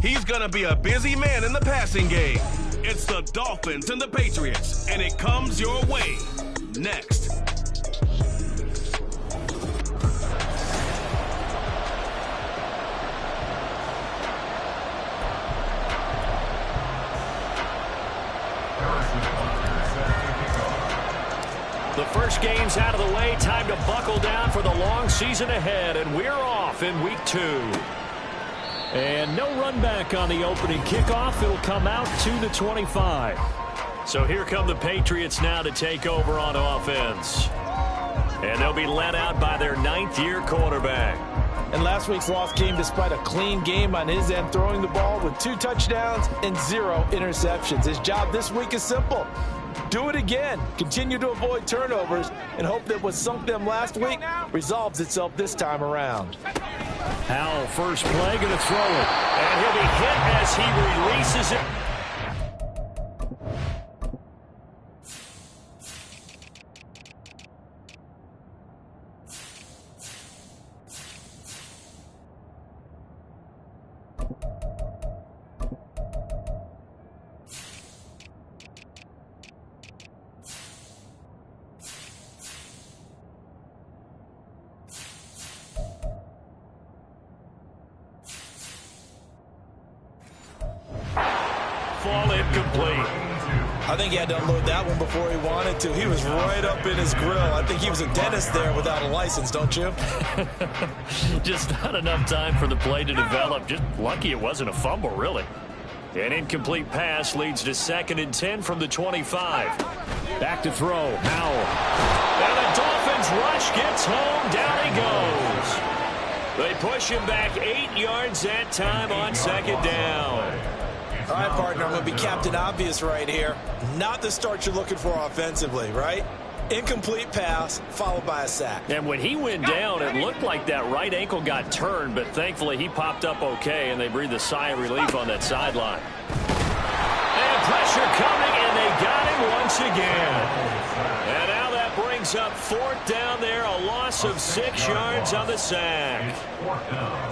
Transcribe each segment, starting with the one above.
He's going to be a busy man in the passing game. It's the Dolphins and the Patriots, and it comes your way next. The first game's out of the way. Time to buckle down for the long season ahead, and we're off in week 2. And no run back on the opening kickoff. It'll come out to the 25. So here come the Patriots now to take over on offense. And they'll be led out by their 9th-year quarterback. And last week's loss came despite a clean game on his end, throwing the ball with 2 touchdowns and 0 interceptions. His job this week is simple. Do it again. Continue to avoid turnovers and hope that what sunk them last week resolves itself this time around. Howell, first play, going to throw it. And he'll be hit as he releases it. Fall incomplete. I think he had to unload that one before he wanted to. He was right up in his grill. I think he was a dentist there without a license, don't you? Just not enough time for the play to develop. Just lucky it wasn't a fumble, really. An incomplete pass leads to 2nd and 10 from the 25. Back to throw. Howell. And the Dolphins rush gets home. Down he goes. They push him back 8 yards that time on 2nd down. All right, partner, I'm going to be Captain Obvious right here. Not the start you're looking for offensively, right? Incomplete pass followed by a sack. And when he went down, it looked like that right ankle got turned, but thankfully he popped up okay, and they breathed a sigh of relief on that sideline. And pressure coming, and they got him once again. And now that brings up 4th down there, a loss of 6 yards on the sack.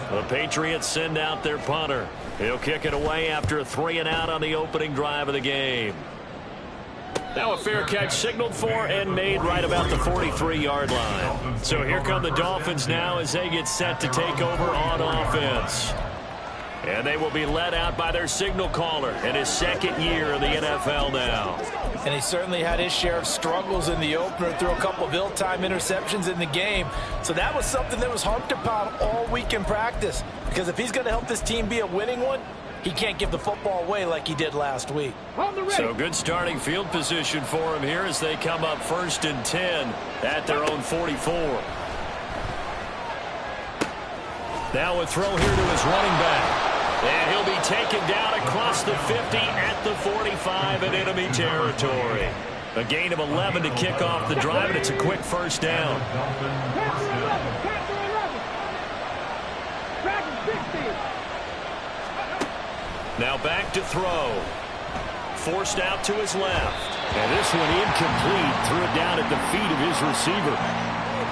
The Patriots send out their punter. He'll kick it away after a 3-and-out on the opening drive of the game. Now a fair catch signaled for and made right about the 43-yard line. So here come the Dolphins now as they get set to take over on offense. And they will be led out by their signal caller in his 2nd year in the NFL now. And he certainly had his share of struggles in the opener, threw a couple of ill-timed interceptions in the game. So that was something that was harped upon all week in practice. Because if he's going to help this team be a winning one, he can't give the football away like he did last week. So good starting field position for him here as they come up 1st and 10 at their own 44. Now a throw here to his running back. And he'll be taken down across the 50 at the 45 in enemy territory. A gain of 11 to kick off the drive, and it's a quick 1st down. Now back to throw. Forced out to his left. And this one incomplete. Threw it down at the feet of his receiver.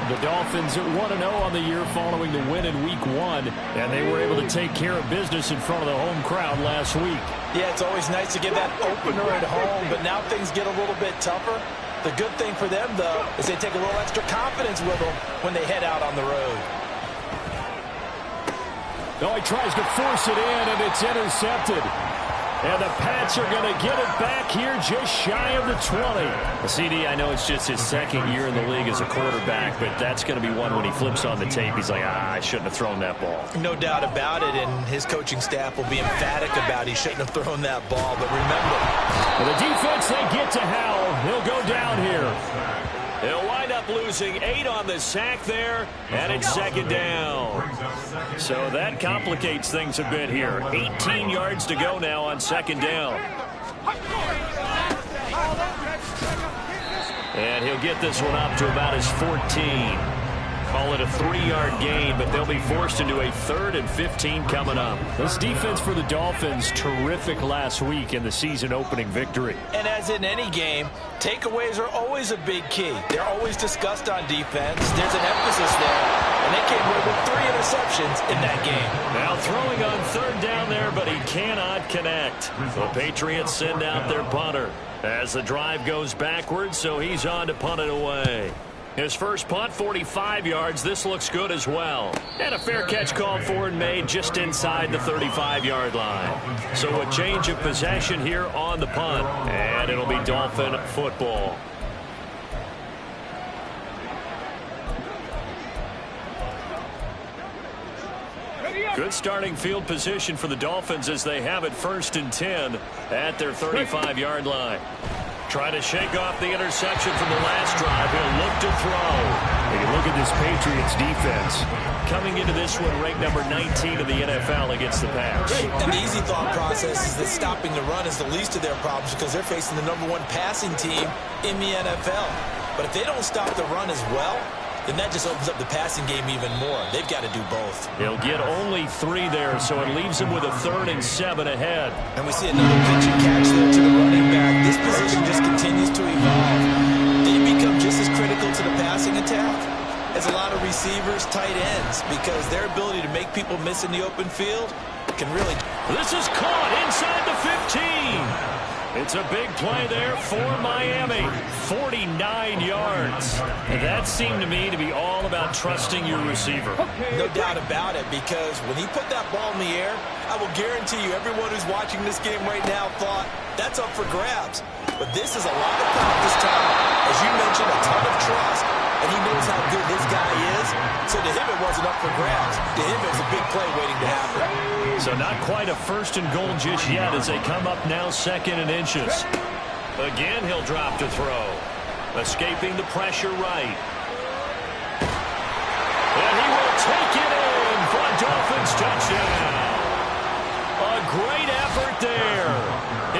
The Dolphins are 1-0 on the year following the win in Week 1, and they were able to take care of business in front of the home crowd last week. Yeah, it's always nice to get that opener at home, but now things get a little bit tougher. The good thing for them, though, is they take a little extra confidence with them when they head out on the road. No, he tries to force it in, and it's intercepted. And the Pats are going to get it back here just shy of the 20. CD, I know it's just his 2nd year in the league as a quarterback, but that's going to be one when he flips on the tape. He's like, I shouldn't have thrown that ball. No doubt about it, and his coaching staff will be emphatic about he shouldn't have thrown that ball. But remember, the defense, they get to Howell. He'll go down here. He'll wind up losing 8 on the sack there, and it's 2nd down. So that complicates things a bit here. 18 yards to go now on 2nd down. And he'll get this one up to about his 14. Call it a 3-yard gain, but they'll be forced into a 3rd and 15 coming up. This defense for the Dolphins, terrific last week in the season-opening victory. And as in any game, takeaways are always a big key. They're always discussed on defense. There's an emphasis there, and they came away with 3 interceptions in that game. Now throwing on 3rd down there, but he cannot connect. The Patriots send out their punter as the drive goes backwards, so he's on to punt it away. His first punt, 45 yards. This looks good as well. And a fair catch called for and made just inside the 35-yard line. So a change of possession here on the punt, and it'll be Dolphin football. Good starting field position for the Dolphins as they have it 1st and 10 at their 35-yard line. Trying to shake off the interception from the last drive. He'll look to throw. You look at this Patriots defense. Coming into this one, ranked number 19 in the NFL against the pass. And the easy thought process is that stopping the run is the least of their problems because they're facing the #1 passing team in the NFL. But if they don't stop the run as well, then that just opens up the passing game even more. They've got to do both. He'll get only 3 there, so it leaves him with a 3rd and 7 ahead. And we see another pitch and catch there to the running back. This position just continues to evolve. They become just as critical to the passing attack as a lot of receivers, tight ends, because their ability to make people miss in the open field can really... This is caught inside the 15. It's a big play there for Miami. 49 yards. And that seemed to me to be all about trusting your receiver. No doubt about it, because when he put that ball in the air, I will guarantee you everyone who's watching this game right now thought that's up for grabs. But this is a lot of practice time. As you mentioned, a ton of trust, and he knows how good this guy is. So to him, it wasn't up for grabs. To him, it was a big play waiting to happen. So not quite a 1st and goal just yet as they come up now 2nd and inches. Again, he'll drop to throw. Escaping the pressure right. And he will take it in for a Dolphins touchdown. A great effort there.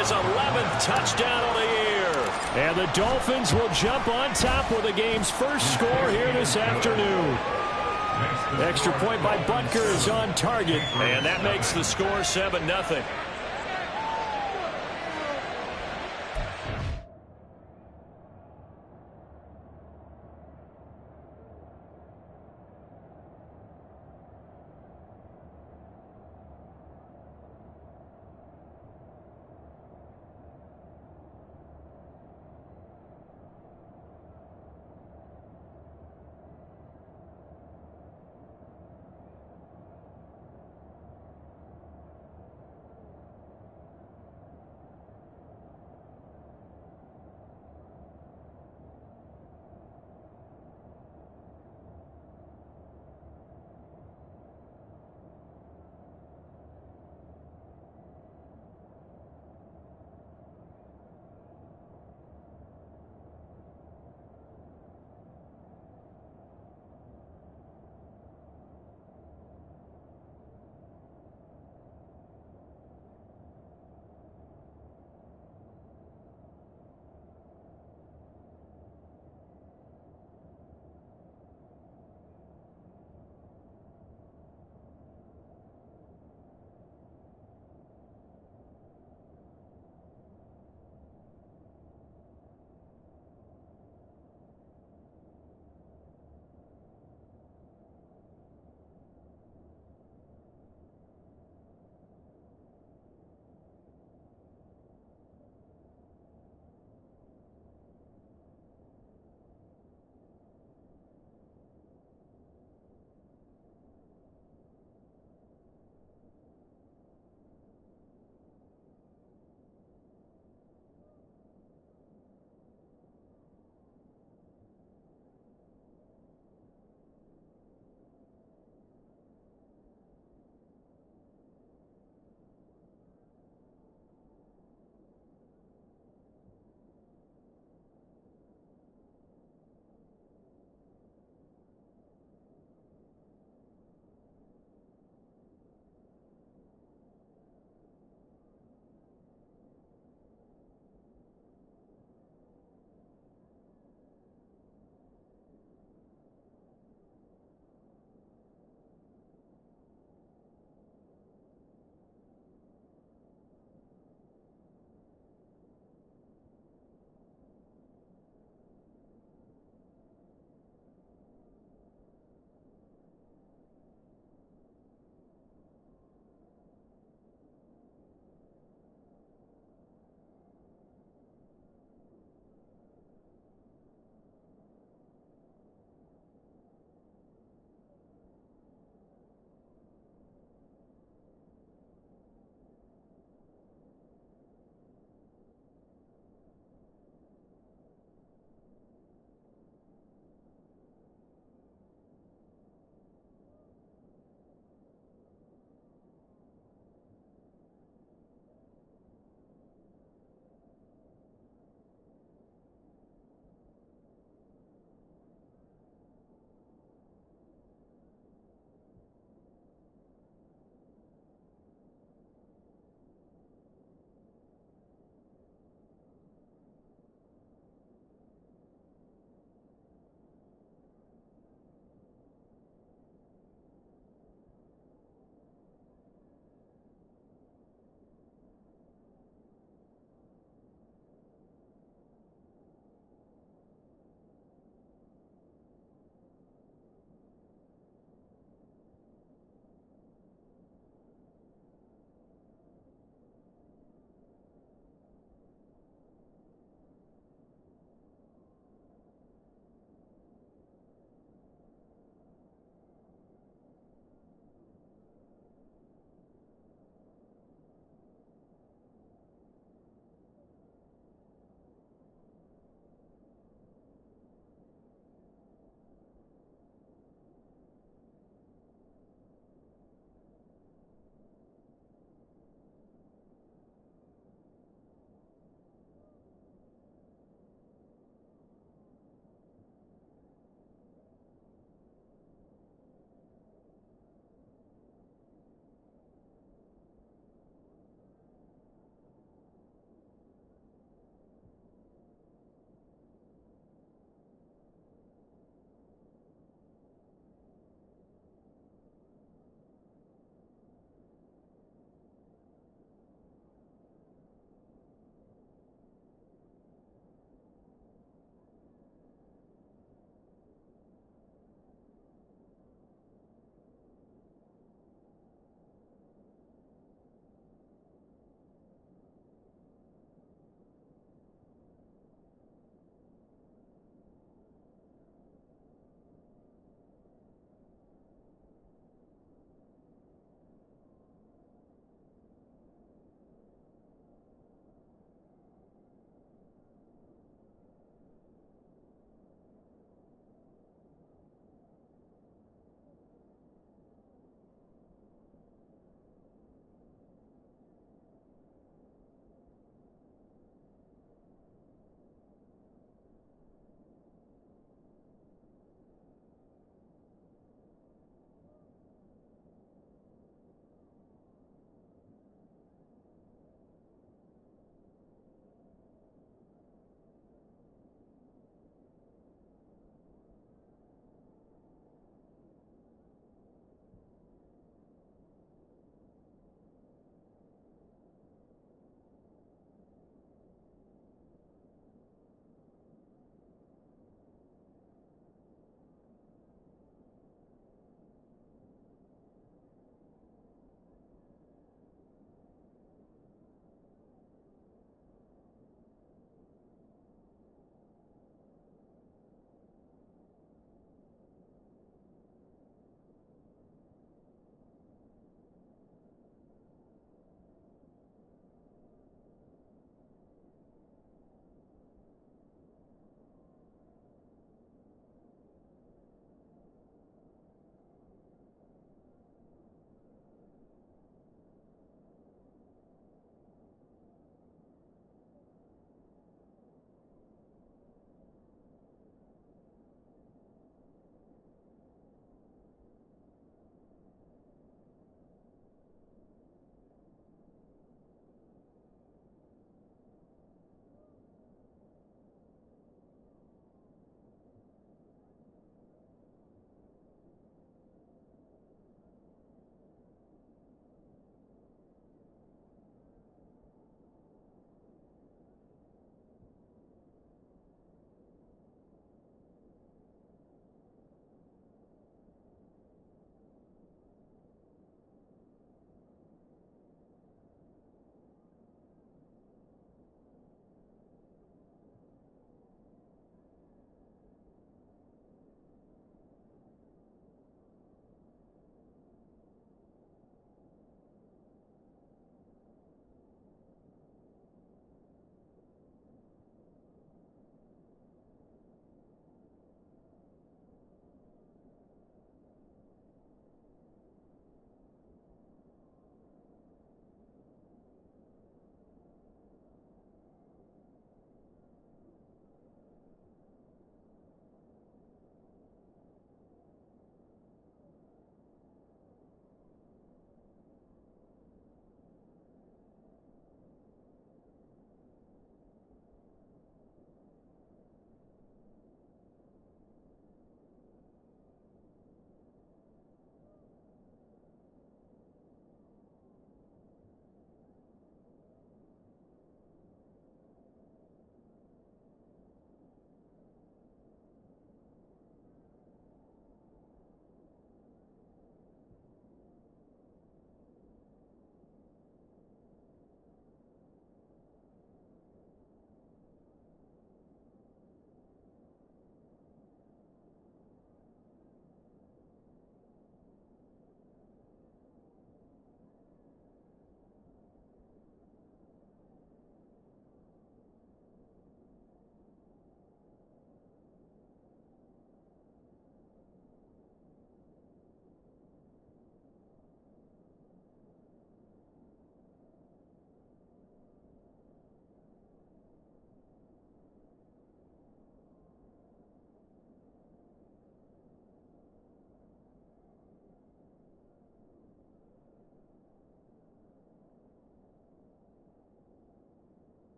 His 11th touchdown of the year. And the Dolphins will jump on top with the game's first score here this afternoon. Extra point by Butker is on target, and that makes the score 7-0.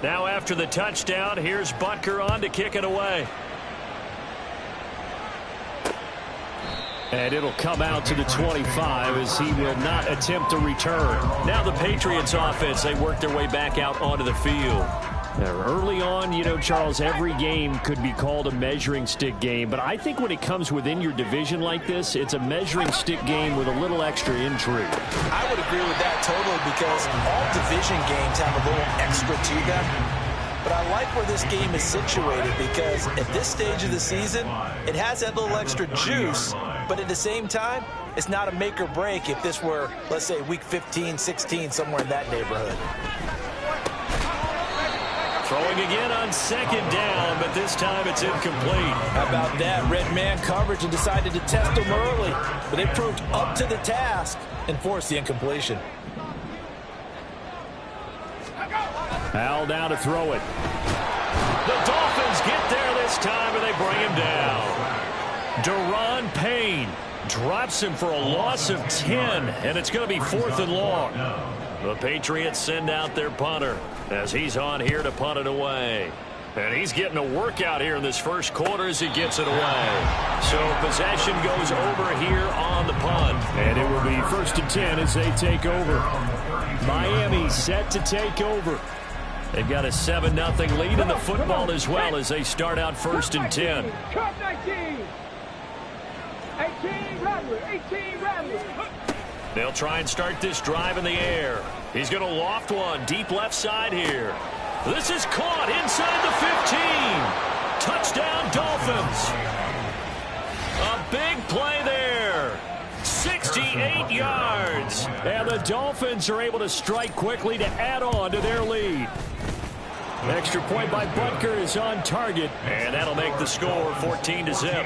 Now after the touchdown, here's Butker on to kick it away. And it'll come out to the 25 as he will not attempt to return. Now the Patriots offense, they work their way back out onto the field. Now, early on, you know, Charles, every game could be called a measuring stick game. But I think when it comes within your division like this, it's a measuring stick game with a little extra intrigue. I would agree with that totally because all division games have a little extra to them. But I like where this game is situated because at this stage of the season, it has that little extra juice. But at the same time, it's not a make or break if this were, let's say, week 15, 16, somewhere in that neighborhood. Throwing again on second down, but this time it's incomplete. How about that? Red man coverage and decided to test him early. But they proved up to the task and forced the incompletion. Al now to throw it. The Dolphins get there this time, and they bring him down. Daron Payne drops him for a loss of 10, and it's going to be 4th and long. The Patriots send out their punter as he's on here to punt it away. And he's getting a workout here in this first quarter as he gets it away. So possession goes over here on the punt. And it will be 1st and 10 as they take over. Miami set to take over. They've got a 7-0 lead in the football as well as they start out 1st and 10. 18 Rattler. They'll try and start this drive in the air. He's going to loft one deep left side here. This is caught inside the 15. Touchdown, Dolphins. A big play there. 68 yards. And the Dolphins are able to strike quickly to add on to their lead. Extra point by Butker is on target. And that'll make the score 14-0.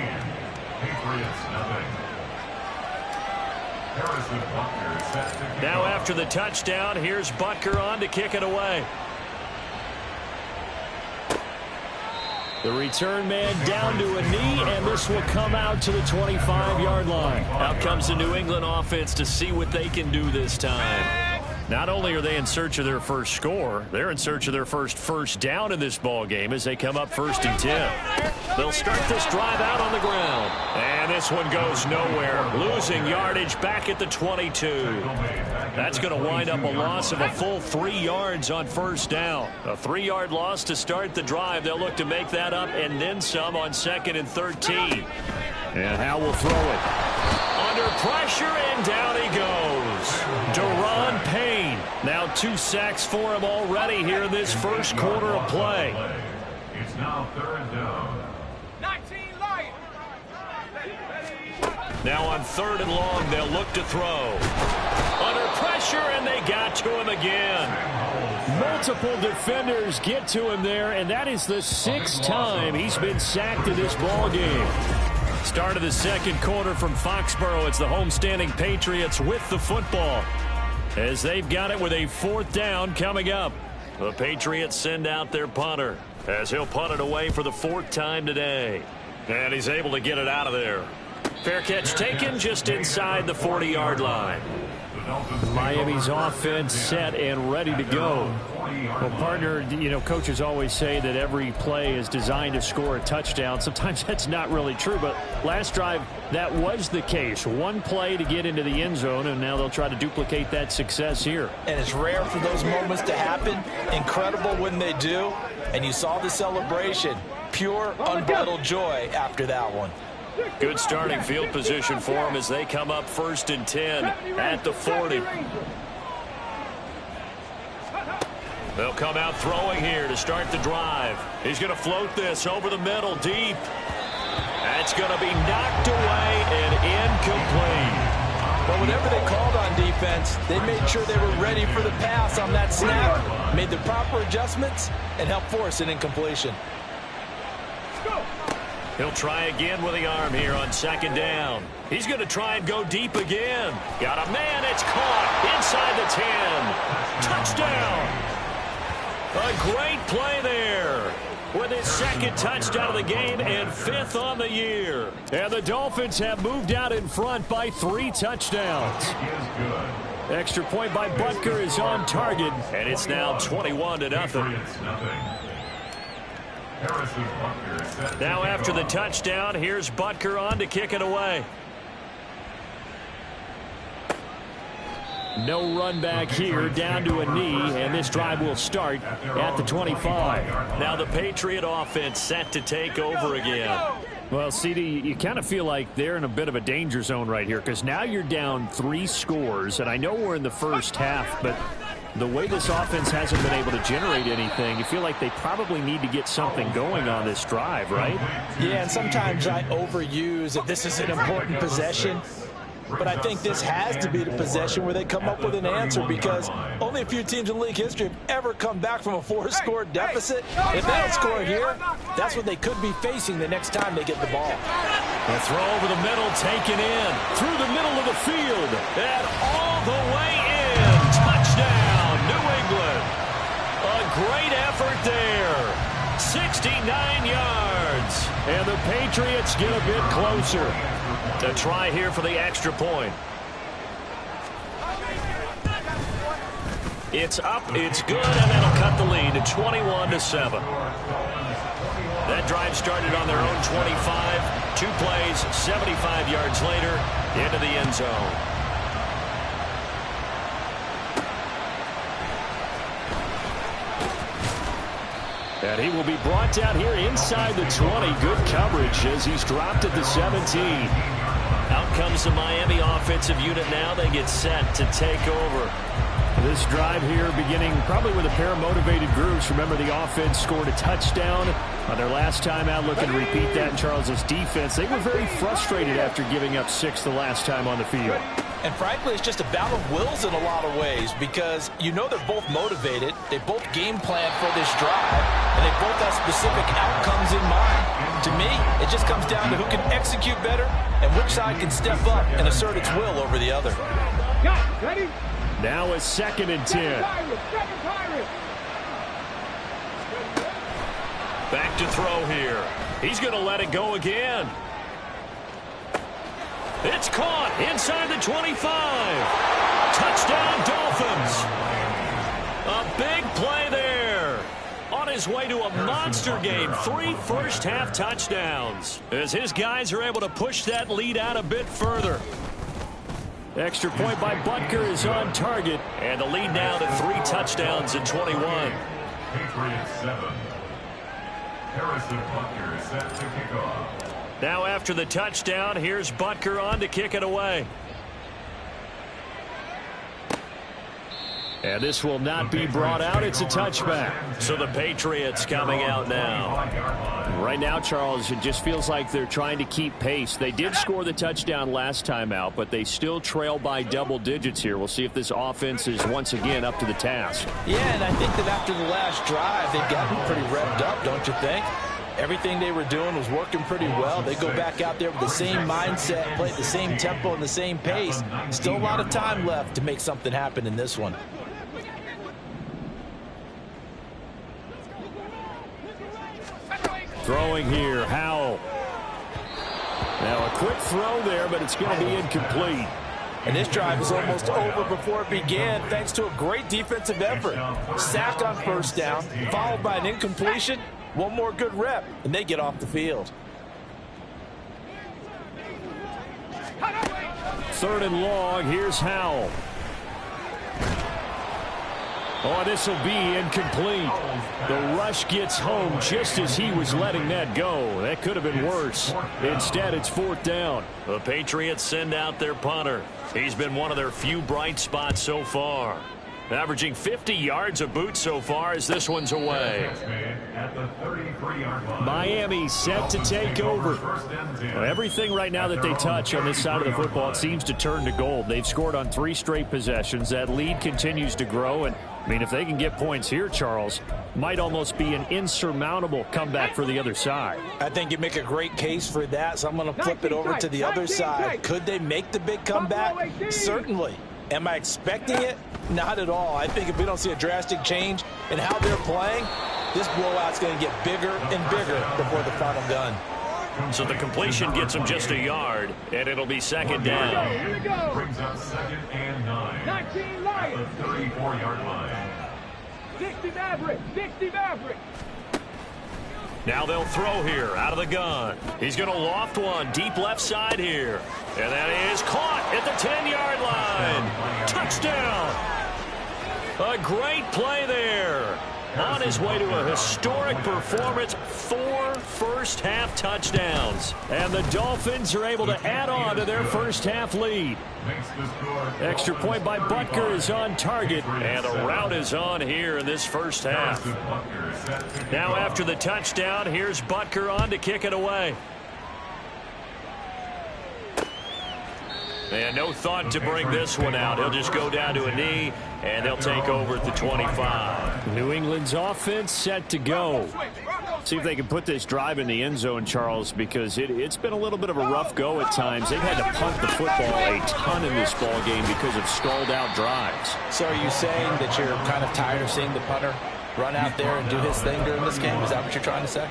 Now after the touchdown, here's Butker on to kick it away. The return man down to a knee, and this will come out to the 25-yard line. Out comes the New England offense to see what they can do this time. Not only are they in search of their first score, they're in search of their first down in this ball game as they come up 1st and 10. They'll start this drive out on the ground. And this one goes nowhere. Losing yardage back at the 22. That's going to wind up a loss of a full 3 yards on 1st down. A 3-yard loss to start the drive. They'll look to make that up and then some on 2nd and 13. And Howe will throw it. Under pressure, and down he goes. Daron Payne. Now 2 sacks for him already here in this first quarter of play. It's now 3rd down. 19 Lions. Now on 3rd and long, they'll look to throw. Under pressure, and they got to him again. Multiple defenders get to him there, and that is the 6th time he's been sacked in this ball game. Start of the second quarter from Foxborough. It's the homestanding Patriots with the football as they've got it with a 4th down coming up. The Patriots send out their punter as he'll punt it away for the 4th time today. And he's able to get it out of there. Fair catch taken just inside the 40-yard line. Miami's offense set and ready to go. Well, partner, you know, coaches always say that every play is designed to score a touchdown. Sometimes that's not really true, but last drive, that was the case. One play to get into the end zone, and now they'll try to duplicate that success here. And it's rare for those moments to happen. Incredible when they do. And you saw the celebration. Pure, unbridled joy after that one. Good starting field position for them as they come up 1st and 10 at the 40. They'll come out throwing here to start the drive. He's going to float this over the middle deep. That's going to be knocked away and incomplete. But whatever they called on defense, they made sure they were ready for the pass on that snap, made the proper adjustments, and helped force an incompletion. He'll try again with the arm here on 2nd down. He's going to try and go deep again. Got a man. It's caught inside the 10. Touchdown. A great play there with his 2nd touchdown of the game and 5th on the year. And the Dolphins have moved out in front by 3 touchdowns. Extra point by Butker is on target, and it's now 21-0. Now after the touchdown, here's Butker on to kick it away. No run back here, down to a knee, and this drive will start at the 25. Now the Patriot offense set to take over again. Well, CD, you kind of feel like they're in a bit of a danger zone right here because now you're down 3 scores, and I know we're in the first half, but the way this offense hasn't been able to generate anything, you feel like they probably need to get something going on this drive, right? Yeah, and sometimes I overuse that this is an important possession. But I think this has to be the possession where they come up with an answer because only a few teams in league history have ever come back from a 4-score deficit. If they don't score here, that's what they could be facing the next time they get the ball. The throw over the middle, taken in, through the middle of the field, and all the way in. Touchdown, New England. A great effort there. 69 yards. And the Patriots get a bit closer. To try here for the extra point. It's up, it's good, and that'll cut the lead to 21-7. That drive started on their own 25. 2 plays, 75 yards later, into the end zone. And he will be brought down here inside the 20. Good coverage as he's dropped at the 17. Out comes the Miami offensive unit now. They get set to take over. This drive here beginning probably with a pair of motivated groups. Remember, the offense scored a touchdown on their last time out, looking to repeat that in Charles's defense. They were very frustrated after giving up 6 the last time on the field. And frankly, it's just a battle of wills in a lot of ways because you know they're both motivated. They both game plan for this drive, and they both have specific outcomes in mind. To me, it just comes down to who can execute better and which side can step up and assert its will over the other. Ready? Now a 2nd and 10. Back to throw here. He's going to let it go again. It's caught inside the 25. Touchdown, Dolphins. A big play there. On his way to a monster game. 3 first-half touchdowns. As his guys are able to push that lead out a bit further. Extra point by Butker is on target. And the lead now to 3 touchdowns in 21. Patriots 7. Harrison Butker set to kick off. Now after the touchdown, here's Butker on to kick it away. And this will not be brought out. It's a touchback. So the Patriots coming out now. Right now, Charles, it just feels like they're trying to keep pace. They did score the touchdown last time out, but they still trail by double digits here. We'll see if this offense is once again up to the task. Yeah, and I think that after the last drive, they've gotten pretty revved up, don't you think? Everything they were doing was working pretty well. They go back out there with the same mindset, play at the same tempo and the same pace. Still a lot of time left to make something happen in this one. Throwing here, Howell. Now a quick throw there, but it's going to be incomplete. And this drive was almost over before it began thanks to a great defensive effort. Sack on first down, followed by an incompletion. One more good rep, and they get off the field. 3rd and long, here's Howell. Oh, this will be incomplete. The rush gets home just as he was letting that go. That could have been worse. Instead, it's 4th down. The Patriots send out their punter. He's been one of their few bright spots so far. Averaging 50 yards a boot so far as this one's away. Miami set to take over. Well, everything right now that they touch on this side of the football, it seems to turn to gold. They've scored on 3 straight possessions. That lead continues to grow. And, I mean, if they can get points here, Charles, might almost be an insurmountable comeback for the other side. I think you make a great case for that, so I'm going to flip it over to the other side. Could they make the big comeback? Certainly. Am I expecting it? Not at all. I think if we don't see a drastic change in how they're playing, this blowout's going to get bigger and bigger before the final gun. So the completion gets him just a yard, and it'll be second down. Here we go. Brings up 2nd and 9. 19 Lions. At the 34-yard line. 60 Maverick. 60 Maverick. Now they'll throw here out of the gun. He's going to loft one deep left side here. And that is caught at the 10-yard line. Touchdown. A great play there. On his way to a historic performance, 4 first-half touchdowns. And the Dolphins are able to add on to their first-half lead. Extra point by Butker is on target, and a route is on here in this first half. Now after the touchdown, here's Butker on to kick it away. And no thought to bring this one out. He'll just go down to a knee, and they'll take over at the 25. New England's offense set to go. See if they can put this drive in the end zone, Charles, because it's been a little bit of a rough go at times. They've had to punt the football a ton in this ball game because of stalled-out drives. So are you saying that you're kind of tired of seeing the punter run out there and do his thing during this game? Is that what you're trying to say?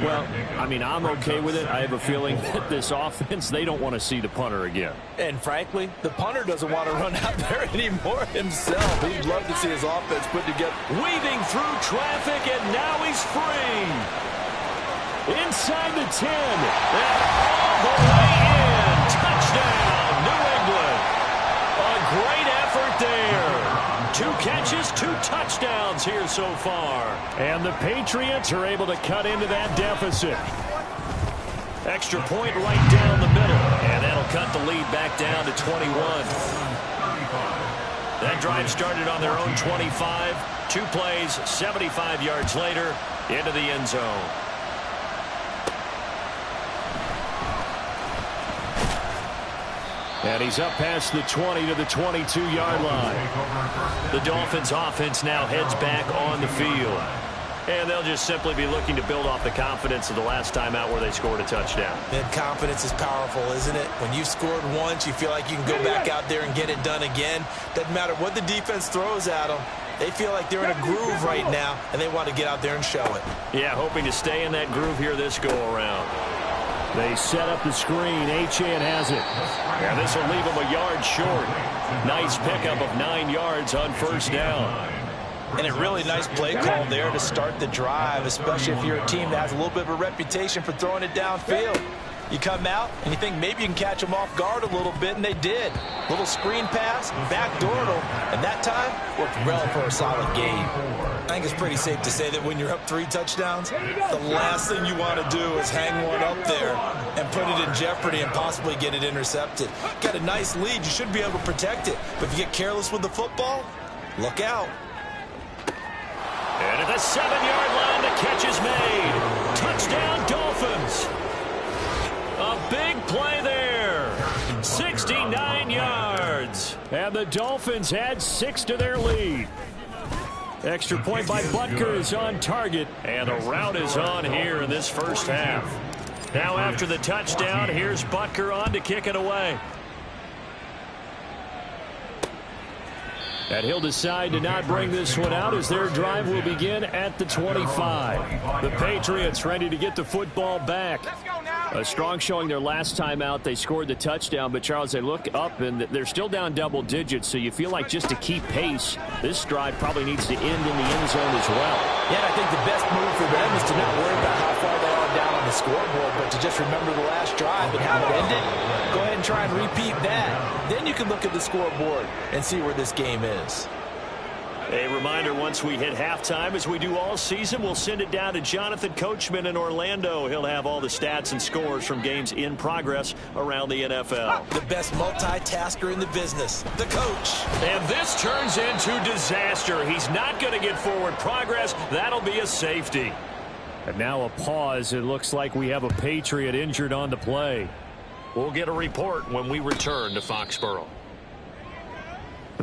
Well, I mean, I'm okay with it. I have a feeling that this offense, they don't want to see the punter again. And frankly, the punter doesn't want to run out there anymore himself. He'd love to see his offense put together. Weaving through traffic, and now he's free. Inside the 10. And all the way in. Touchdown, New England. A great effort there. 2 catches, 2 touchdowns here so far. And the Patriots are able to cut into that deficit. Extra point right down the middle. And that'll cut the lead back down to 21. That drive started on their own 25. 2 plays, 75 yards later, into the end zone. And he's up past the 20 to the 22-yard line. The Dolphins' offense now heads back on the field. And they'll just simply be looking to build off the confidence of the last time out where they scored a touchdown. That confidence is powerful, isn't it? When you've scored once, you feel like you can go back out there and get it done again. Doesn't matter what the defense throws at them. They feel like they're in a groove right now, and they want to get out there and show it. Yeah, hoping to stay in that groove here this go-around. They set up the screen. Achane has it. And this will leave them a yard short. Nice pickup of 9 yards on first down. And a really nice play call there to start the drive, especially if you're a team that has a little bit of a reputation for throwing it downfield. You come out and you think maybe you can catch them off guard a little bit, and they did. Little screen pass, backdoored them, and that time worked well for a solid game. I think it's pretty safe to say that when you're up 3 touchdowns, the last thing you want to do is hang one up there and put it in jeopardy and possibly get it intercepted. Got a nice lead. You should be able to protect it. But if you get careless with the football, look out. And at the 7-yard line, the catch is made. Touchdown, Dolphins. A big play there. 69 yards. And the Dolphins add 6 to their lead. Extra point by Butker is on target. And a route is on here in this first half. Now after the touchdown, here's Butker on to kick it away. And he'll decide to not bring this one out as their drive will begin at the 25. The Patriots ready to get the football back. A strong showing their last time out. They scored the touchdown, but Charles, they look up and they're still down double digits, so you feel like just to keep pace, this drive probably needs to end in the end zone as well. Yeah, I think the best move for them is to not worry about how far they are down on the scoreboard, but to just remember the last drive and how it ended. Go ahead and try and repeat that. Then you can look at the scoreboard and see where this game is. A reminder, once we hit halftime, as we do all season, we'll send it down to Jonathan Coachman in Orlando. He'll have all the stats and scores from games in progress around the NFL. The best multitasker in the business, the coach. And this turns into disaster. He's not going to get forward progress. That'll be a safety. And now a pause. It looks like we have a Patriot injured on the play. We'll get a report when we return to Foxborough.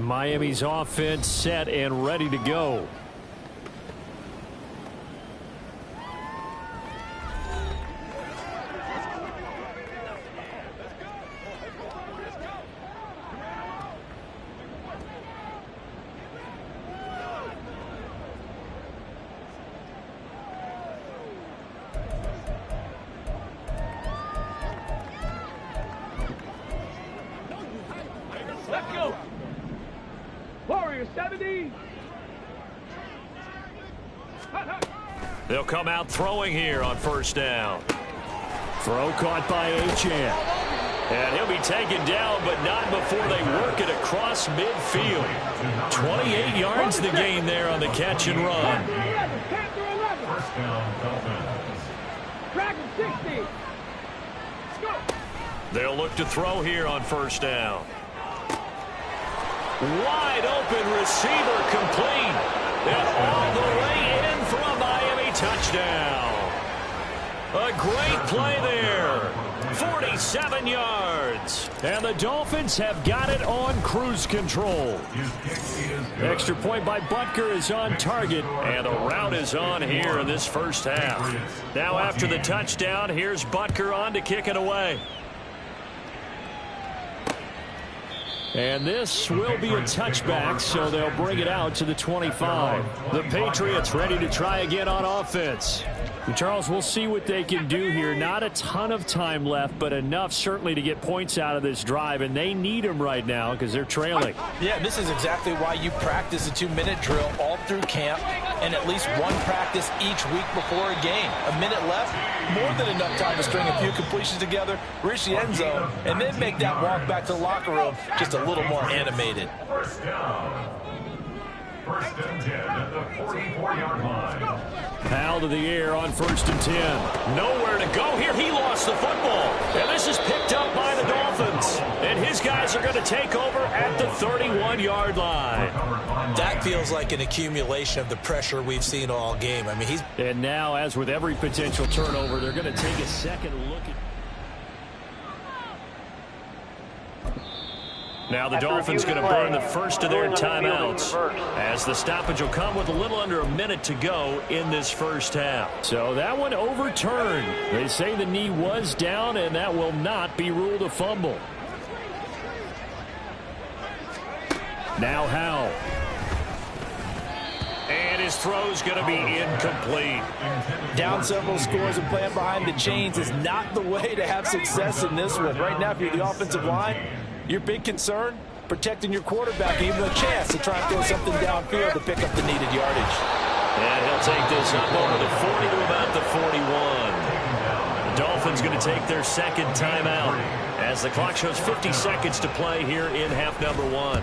Miami's offense set and ready to go. Let's go. Warrior 70. They'll come out throwing here on first down. Throw caught by Achane. And he'll be taken down, but not before they work it across midfield. 28 yards the gain there on the catch and run. First down, Dolphins. Dragon 60. Let's go. They'll look to throw here on first down. Wide open receiver complete. And all the way in for a Miami touchdown. A great play there. 47 yards. And the Dolphins have got it on cruise control. Extra point by Butker is on target. And the route is on here in this first half. Now after the touchdown, here's Butker on to kick it away. And this will be a touchback, so they'll bring it out to the 25. The Patriots ready to try again on offense. And Charles, we'll see what they can do here. Not a ton of time left, but enough certainly to get points out of this drive, and they need them right now because they're trailing. Yeah, this is exactly why you practice a 2-minute drill all through camp and at least one practice each week before a game. A minute left, more than enough time to string a few completions together, reach the end zone, and then make that walk back to the locker room just a little more animated. First down. First and 10 at the 44-yard line. Powell to the air on first and 10. Nowhere to go here. He lost the football. And this is picked up by the Dolphins. And his guys are going to take over at the 31-yard line. That feels like an accumulation of the pressure we've seen all game. I mean, he's... And now, as with every potential turnover, they're going to take a second look at... Now the Dolphins going to burn the first of their timeouts as the stoppage will come with a little under a minute to go in this first half. So that one overturned. They say the knee was down, and that will not be ruled a fumble. Now Howell. And his throw's going to be incomplete. Down several scores and playing behind the chains is not the way to have success in this one. Right now, if you're the offensive line, your big concern, protecting your quarterback, even a chance to try and throw something downfield to pick up the needed yardage. And he'll take this up over the 40 to about the 41. The Dolphins going to take their second timeout as the clock shows 50 seconds to play here in half number one.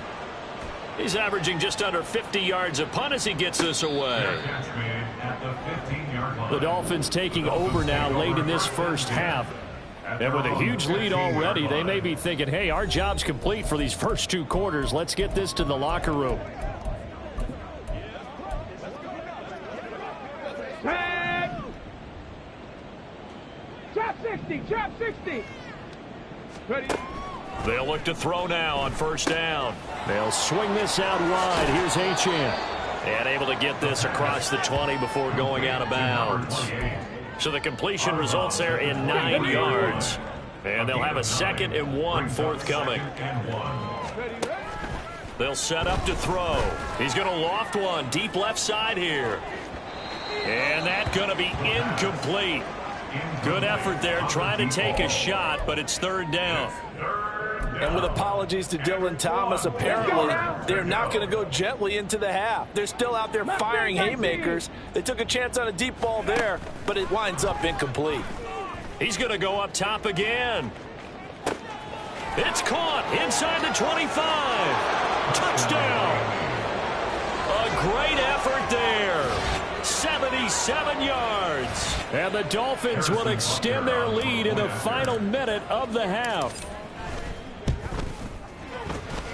He's averaging just under 50 yards a punt as he gets this away. The Dolphins taking over now late in this first half. And with a huge lead already, they may be thinking, hey, our job's complete for these first two quarters. Let's get this to the locker room. Trap 60, trap 60. Ready. They'll look to throw now on first down. They'll swing this out wide. Here's Achane. And able to get this across the 20 before going out of bounds. So the completion results there in 9 yards. And they'll have a 2nd and 1 forthcoming. They'll set up to throw. He's going to loft one deep left side here. And that's going to be incomplete. Good effort there trying to take a shot, but it's 3rd down. And with apologies to Dylan Thomas, apparently they're not going to go gently into the half. They're still out there firing haymakers. They took a chance on a deep ball there, but it winds up incomplete. He's going to go up top again. It's caught inside the 25. Touchdown. A great effort there. 77 yards. And the Dolphins will extend their lead in the final minute of the half.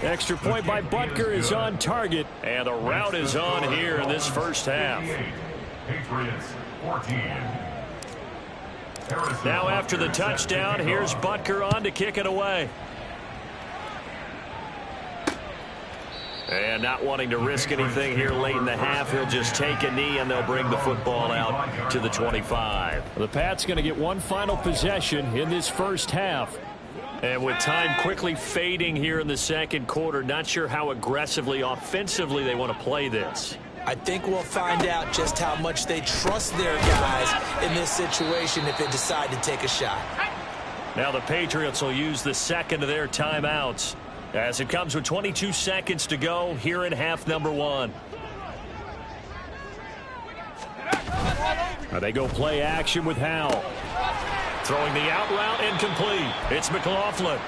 Extra point by Butker is on target. And the route is on here in this first half. Patriots 14. Now after the touchdown, here's Butker on to kick it away. And not wanting to risk anything here late in the half, he'll just take a knee and they'll bring the football out to the 25. The Pats going to get one final possession in this first half. And with time quickly fading here in the second quarter, not sure how aggressively, offensively they want to play this. I think we'll find out just how much they trust their guys in this situation if they decide to take a shot. Now the Patriots will use the second of their timeouts As it comes with 22 seconds to go here in half number one. They go play action with Howell. Throwing the out route incomplete. It's McLaughlin.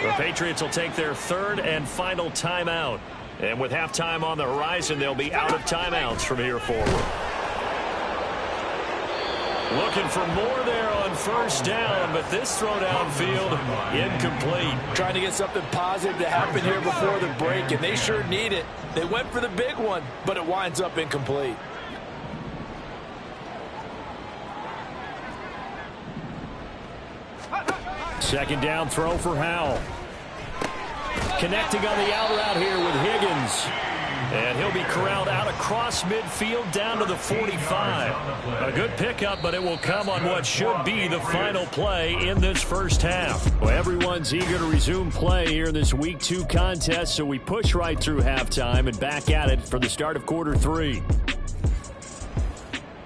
The Patriots will take their third and final timeout. And with halftime on the horizon, they'll be out of timeouts from here forward. Looking for more there on first down, but this throw downfield incomplete. Trying to get something positive to happen here before the break, and they sure need it. They went for the big one, but it winds up incomplete. Second down throw for Howell. Connecting on the out route here with Higgins. And he'll be corralled out across midfield down to the 45. A good pickup, but it will come on what should be the final play in this first half. Well, everyone's eager to resume play here in this Week 2 contest, so we push right through halftime and back at it for the start of quarter 3.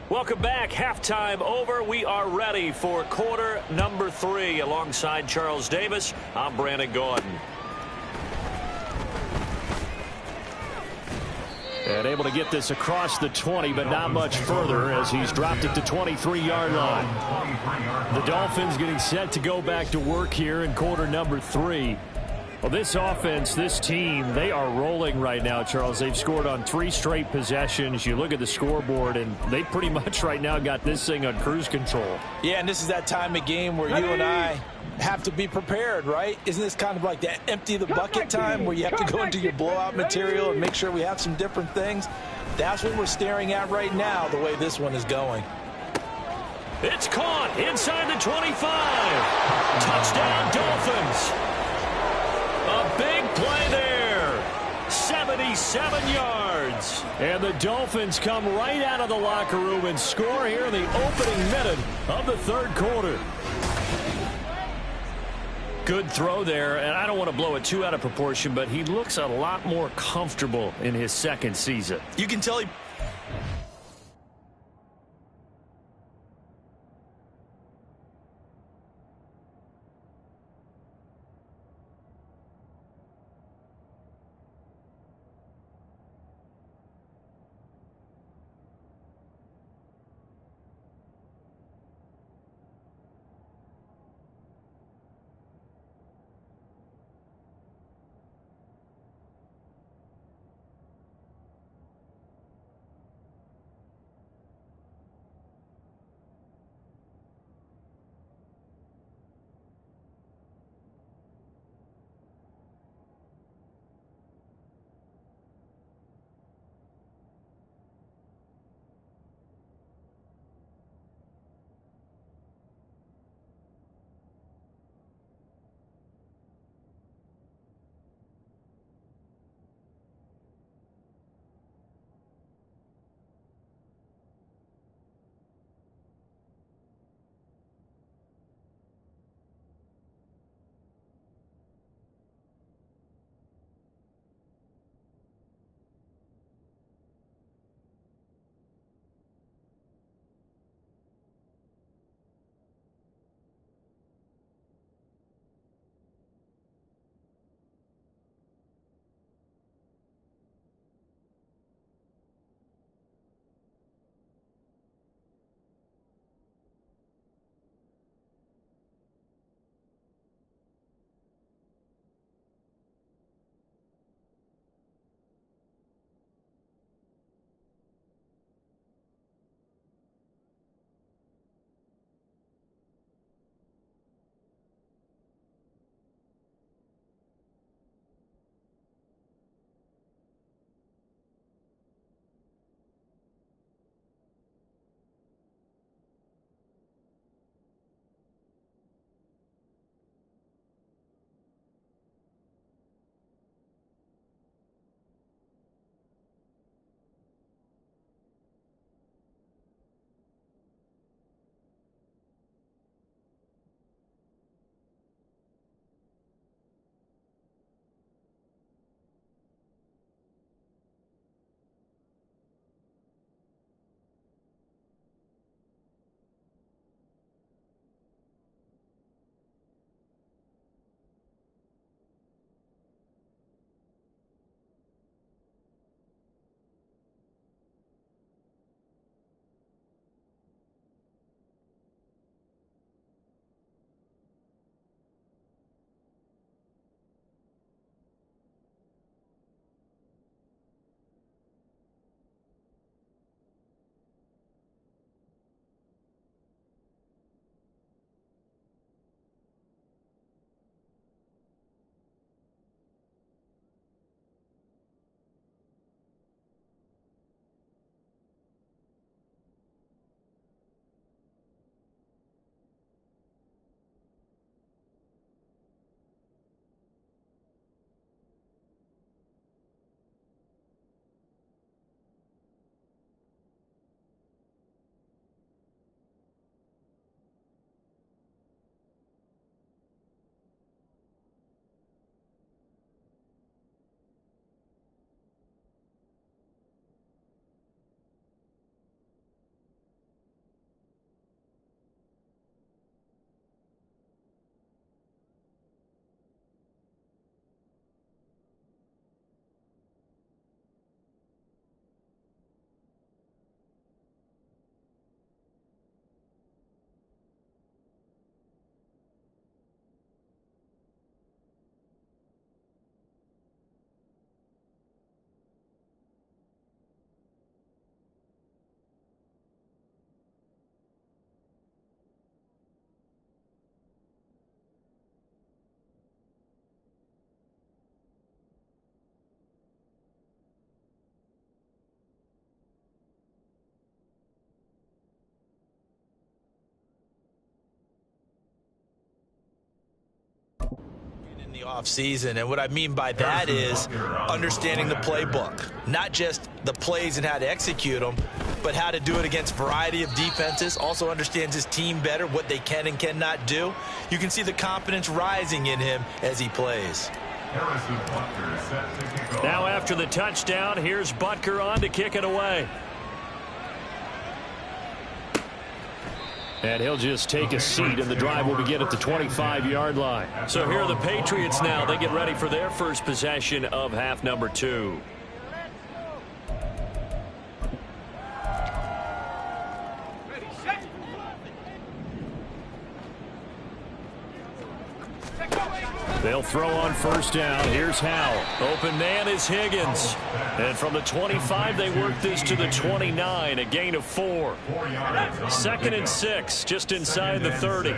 Welcome back. Halftime over. We are ready for quarter number 3. Alongside Charles Davis, I'm Brandon Gordon. And able to get this across the 20, but not much further as he's dropped it to 23-yard line. The Dolphins getting set to go back to work here in quarter number 3. Well, this offense, this team, they are rolling right now, Charles. They've scored on 3 straight possessions. You look at the scoreboard, and they pretty much right now got this thing on cruise control. Yeah, and this is that time of game where you and I have to be prepared, right? Isn't this kind of like that empty the bucket time where you have to go into your blowout material and make sure we have some different things? That's what we're staring at right now, the way this one is going. It's caught inside the 25. Touchdown, Dolphins. A big play there. 77 yards. And the Dolphins come right out of the locker room and score here in the opening minute of the third quarter. Good throw there, and I don't want to blow it too out of proportion, but he looks a lot more comfortable in his second season. You can tell he... the offseason, and what I mean by that is understanding the playbook. Not just the plays and how to execute them, but how to do it against a variety of defenses. Also understands his team better, what they can and cannot do. You can see the confidence rising in him as he plays. Now after the touchdown, here's Butker on to kick it away. And he'll just take a seat, and the drive will begin at the 25-yard line. So here are the Patriots now. They get ready for their first possession of half number 2. They'll throw on first down. Here's Howell. Open man is Higgins. And from the 25, they work this to the 29, a gain of 4. 2nd and 6, just inside the 30.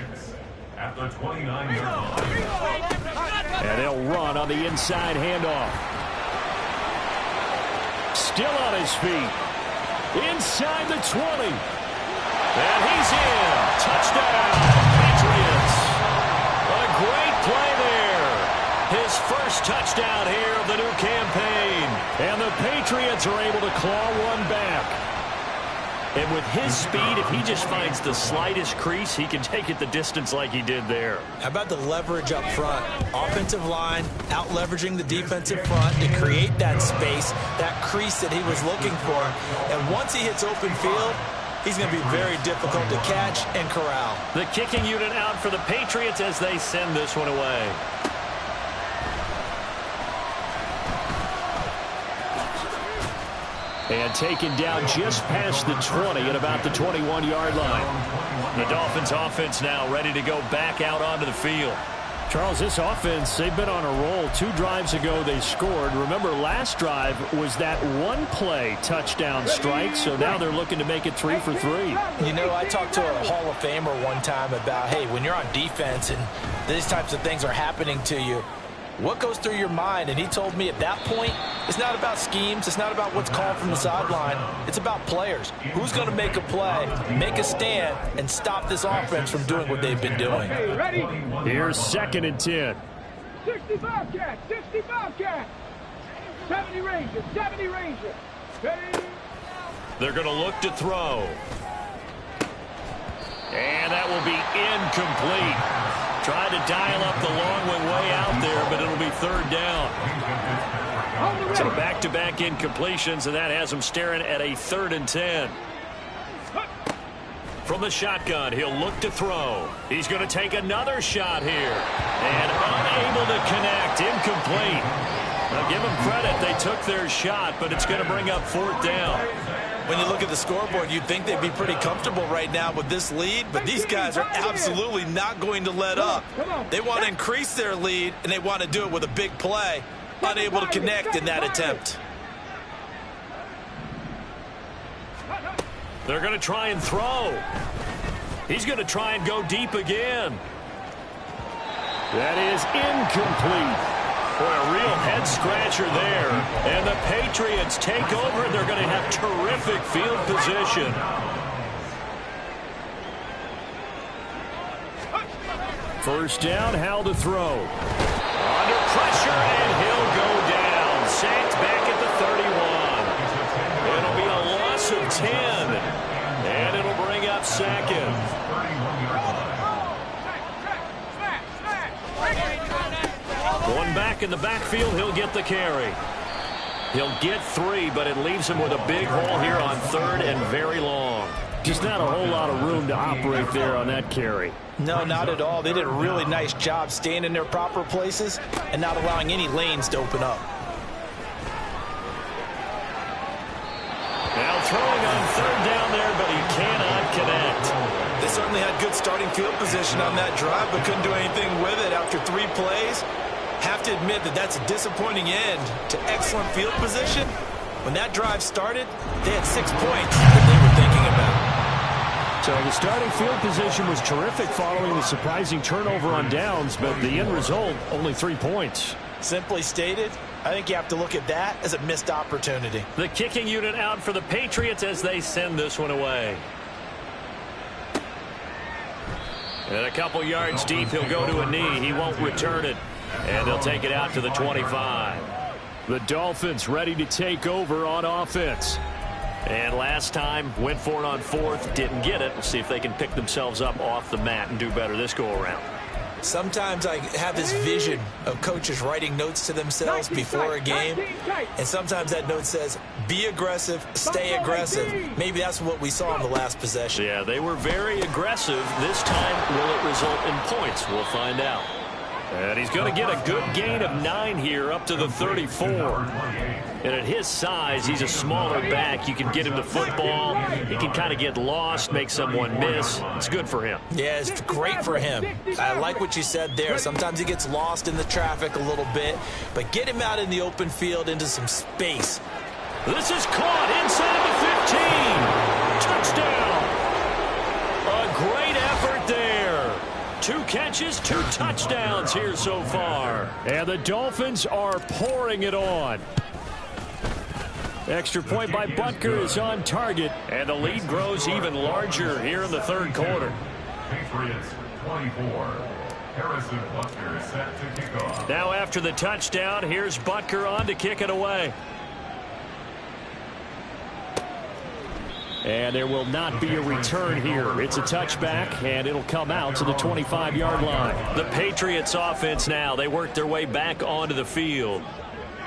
At the 29-yard line. And they'll run on the inside handoff. Still on his feet. Inside the 20. And he's in. Touchdown, Patriots. A great play there. His first touchdown here of the new campaign. And the Patriots are able to claw one back. And with his speed, if he just finds the slightest crease, he can take it the distance like he did there. How about the leverage up front? Offensive line out leveraging the defensive front to create that space, that crease that he was looking for. And once he hits open field, he's going to be very difficult to catch and corral. The kicking unit out for the Patriots as they send this one away. And taken down just past the 20 at about the 21-yard line. The Dolphins offense now ready to go back out onto the field. Charles, this offense, they've been on a roll. 2 drives ago, they scored. Remember, last drive was that one-play touchdown strike, so now they're looking to make it 3 for 3. You know, I talked to a Hall of Famer one time about, hey, when you're on defense and these types of things are happening to you, what goes through your mind? And he told me at that point, it's not about schemes. It's not about what's called from the sideline. It's about players. Who's going to make a play, make a stand, and stop this offense from doing what they've been doing. Okay, ready? Here's 2nd and 10. 65 cat, 65 cat. 70 Ranger, 70 Ranger. Ready? They're going to look to throw. And that will be incomplete. Tried to dial up the long one way out there, but it'll be 3rd down. So back-to-back incompletions, and that has him staring at a 3rd and 10. From the shotgun, he'll look to throw. He's going to take another shot here. And unable to connect. Incomplete. Now give them credit. They took their shot, but it's going to bring up 4th down. When you look at the scoreboard, you'd think they'd be pretty comfortable right now with this lead, but these guys are absolutely not going to let up. They want to increase their lead, and they want to do it with a big play. Unable to connect in that attempt. They're going to try and throw. He's going to try and go deep again. That is incomplete. Boy, a real head-scratcher there. And the Patriots take over, and they're going to have terrific field position. First down, Howell to throw. Under pressure, and he'll go down. Sacked back at the 31. It'll be a loss of 10. And it'll bring up 2nd. Going back in the backfield, he'll get the carry. He'll get 3, but it leaves him with a big hole here on 3rd and very long. Just not a whole lot of room to operate there on that carry. No, not at all. They did a really nice job staying in their proper places and not allowing any lanes to open up. Now throwing on 3rd down there, but he cannot connect. They certainly had good starting field position on that drive, but couldn't do anything with it after 3 plays. Have to admit that that's a disappointing end to excellent field position. When that drive started, they had 6 points that they were thinking about. So the starting field position was terrific following the surprising turnover on downs, but the end result, only 3 points. Simply stated, I think you have to look at that as a missed opportunity. The kicking unit out for the Patriots as they send this one away. And a couple yards deep, he'll go to a knee. He won't return it. And they'll take it out to the 25. The Dolphins ready to take over on offense. And last time, went for it on fourth, didn't get it. We'll see if they can pick themselves up off the mat and do better this go-around. Sometimes I have this vision of coaches writing notes to themselves before a game, and sometimes that note says, be aggressive, stay aggressive. Maybe that's what we saw in the last possession. Yeah, they were very aggressive. This time, will it result in points? We'll find out. And he's going to get a good gain of 9 here up to the 34. And at his size, he's a smaller back. You can get him the football. He can kind of get lost, make someone miss. It's good for him. Yeah, it's great for him. I like what you said there. Sometimes he gets lost in the traffic a little bit, but get him out in the open field into some space. This is caught inside the 15. Touchdown. A great effort there. 2 catches, 2 touchdowns here so far. And the Dolphins are pouring it on. Extra point by Butker is on target. And the lead grows even larger here in the third quarter. Patriots 24. Harrison Butker is set to kick off. Now after the touchdown, here's Butker on to kick it away. And there will not be a return here. It's a touchback, and it'll come out to the 25-yard line. The Patriots offense now. They work their way back onto the field.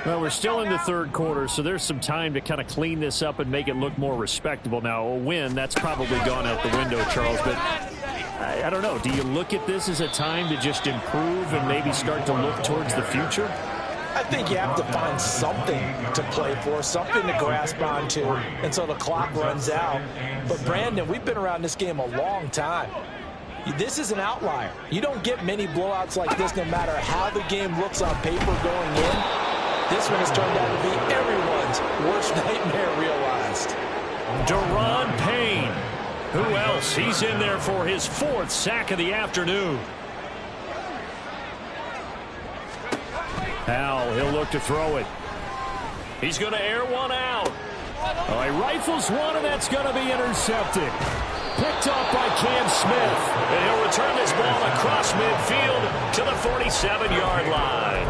Well, we're still in the third quarter, so there's some time to kind of clean this up and make it look more respectable. Now, a win, that's probably gone out the window, Charles, but I don't know. Do you look at this as a time to just improve and maybe start to look towards the future? I think you have to find something to play for, something to grasp onto until the clock runs out. But, Brandon, we've been around this game a long time. This is an outlier. You don't get many blowouts like this no matter how the game looks on paper going in. This one has turned out to be everyone's worst nightmare realized. Daron Payne. Who else? He's in there for his 4th sack of the afternoon. Howell, he'll look to throw it. He's going to air one out. Oh, he rifles one, and that's going to be intercepted. Picked off by Cam Smith. And he'll return this ball across midfield to the 47-yard line.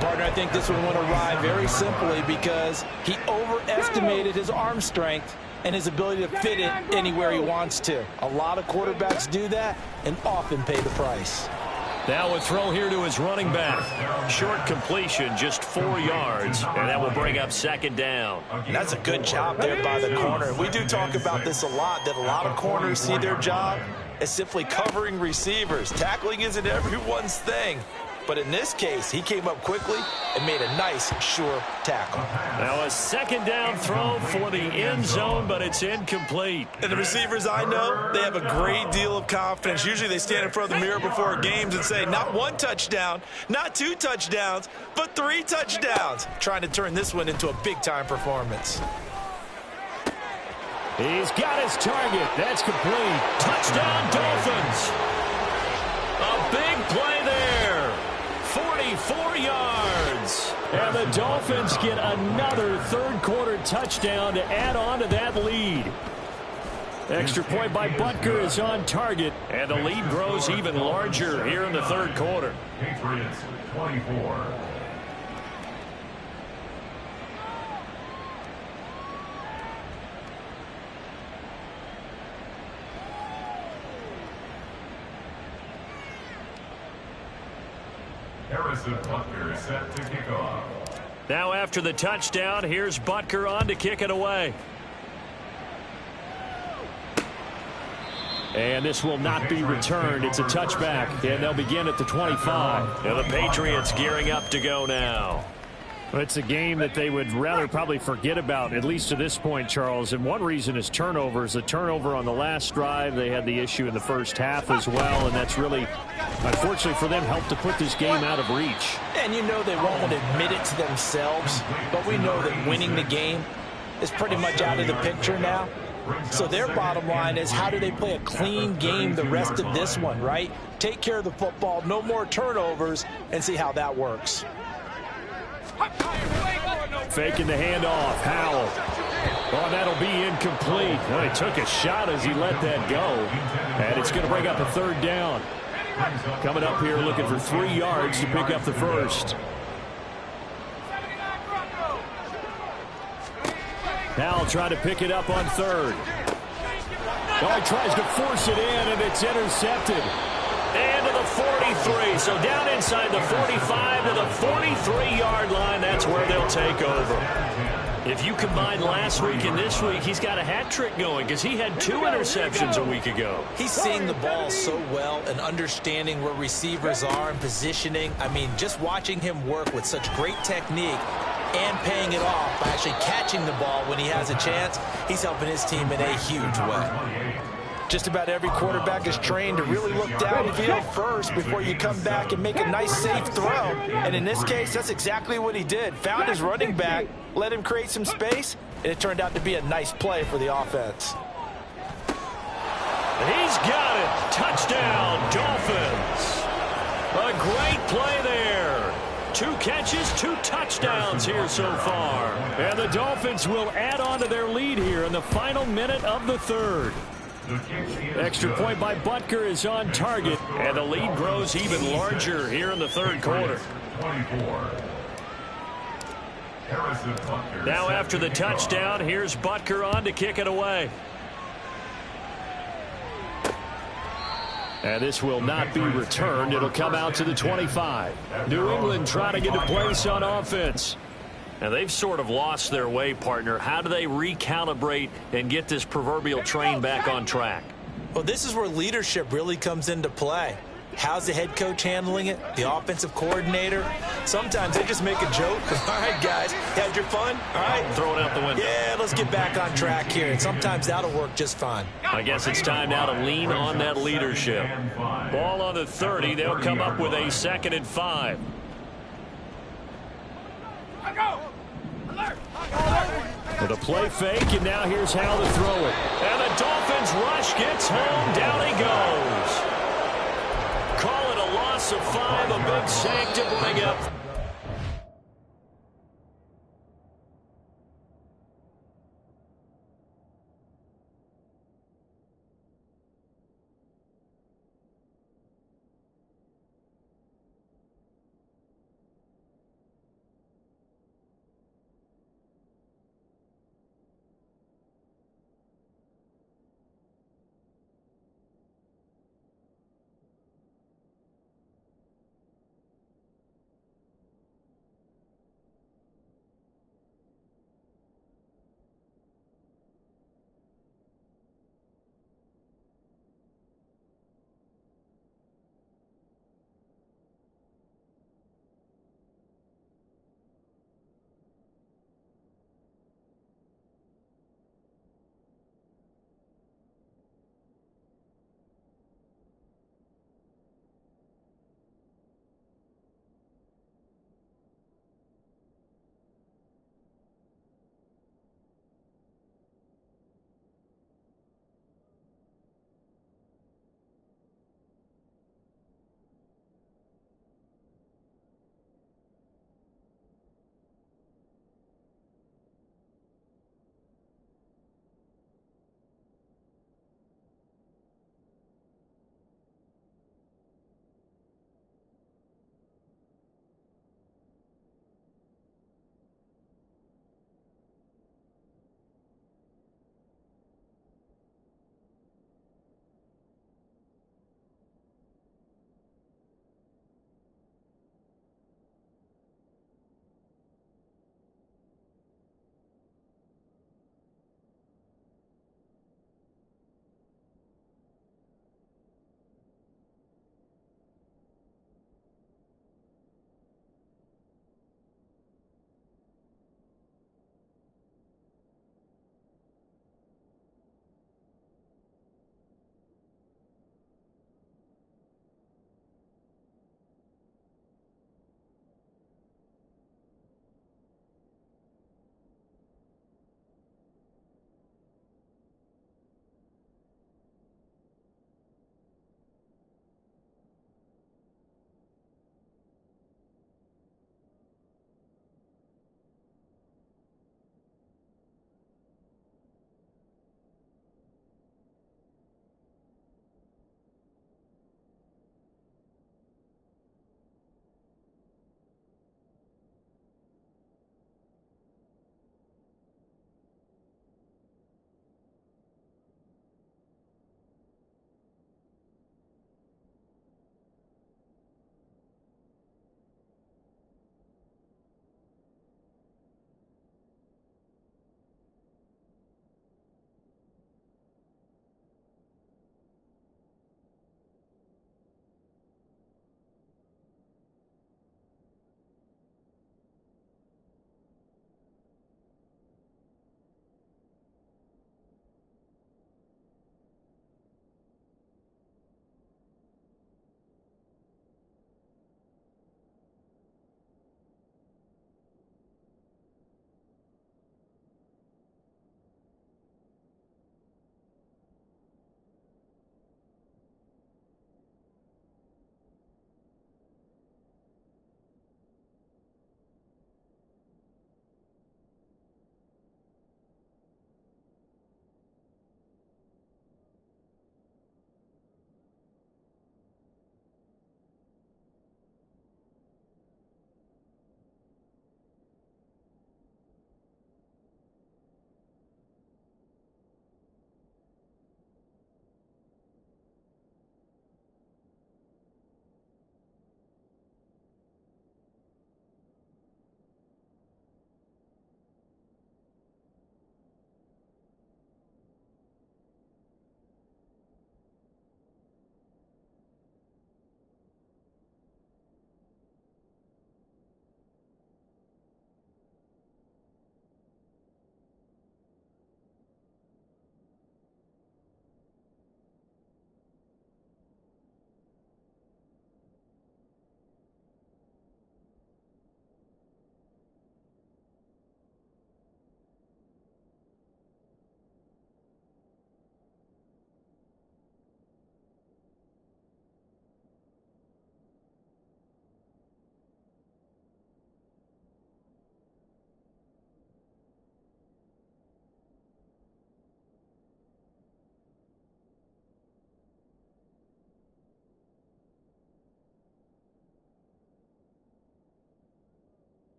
Partner, I think this one went awry very simply because he overestimated his arm strength and his ability to fit it anywhere he wants to. A lot of quarterbacks do that and often pay the price. Now a throw here to his running back. Short completion, just 4 yards, and that will bring up 2nd down. And that's a good job there by the corner. We do talk about this a lot, that a lot of corners see their job as simply covering receivers. Tackling isn't everyone's thing. But in this case, he came up quickly and made a nice, sure tackle. Now a 2nd down throw for the end zone, but it's incomplete. And the receivers I know, they have a great deal of confidence. Usually they stand in front of the mirror before games and say, not 1 touchdown, not 2 touchdowns, but 3 touchdowns. Trying to turn this one into a big-time performance. He's got his target. That's complete. Touchdown, Dolphins. A big play there. 44 yards. And the Dolphins get another third-quarter touchdown to add on to that lead. Extra point by Butker is on target. And the lead grows even larger here in the third quarter. Patriots 24. Harrison Butker is set to kick off. Now after the touchdown, here's Butker on to kick it away. And this will not be returned. It's a touchback, and they'll begin at the 25. And the Patriots gearing up to go now. It's a game that they would rather probably forget about, at least to this point, Charles. And one reason is turnovers. The turnover on the last drive, they had the issue in the first half as well, and that's really, unfortunately for them, helped to put this game out of reach. And you know they won't want to admit it to themselves, but we know that winning the game is pretty much out of the picture now. So their bottom line is, how do they play a clean game the rest of this one, right? Take care of the football, no more turnovers, and see how that works. Faking the handoff. Howell. Oh, that'll be incomplete. Well, he took a shot as he let that go. And it's going to bring up a 3rd down. Coming up here looking for 3 yards to pick up the first. Now try to pick it up on third. Oh, he tries to force it in, and it's intercepted. And to the 43. So down inside the 45 to the 43-yard line. That's where they'll take over. If you combine last week and this week, he's got a hat trick going because he had 2 interceptions a week ago. He's seeing the ball so well and understanding where receivers are and positioning. I mean, just watching him work with such great technique and paying it off by actually catching the ball when he has a chance, he's helping his team in a huge way. Just about every quarterback is trained to really look downfield first before you come back and make a nice, safe throw. And in this case, that's exactly what he did. Found his running back, let him create some space, and it turned out to be a nice play for the offense. He's got it. Touchdown, Dolphins. A great play there. 2 catches, 2 touchdowns here so far. And the Dolphins will add on to their lead here in the final minute of the third. Extra point by Butker is on target, and the lead grows even larger here in the third quarter. Now after the touchdown, here's Butker on to kick it away. And this will not be returned. It'll come out to the 25. New England trying to get a place on offense. And they've sort of lost their way, partner. How do they recalibrate and get this proverbial train back on track? Well, this is where leadership really comes into play. How's the head coach handling it? The offensive coordinator? Sometimes they just make a joke. All right, guys, had your fun? All right. Throw it out the window. Yeah, let's get back on track here. And sometimes that'll work just fine. I guess it's time now to lean on that leadership. Ball on the 30. They'll come up with a 2nd and 5. With a play fake, and now here's how to throw it. And the Dolphins rush gets home. Down he goes. Call it a loss of 5, a big sack to bring up.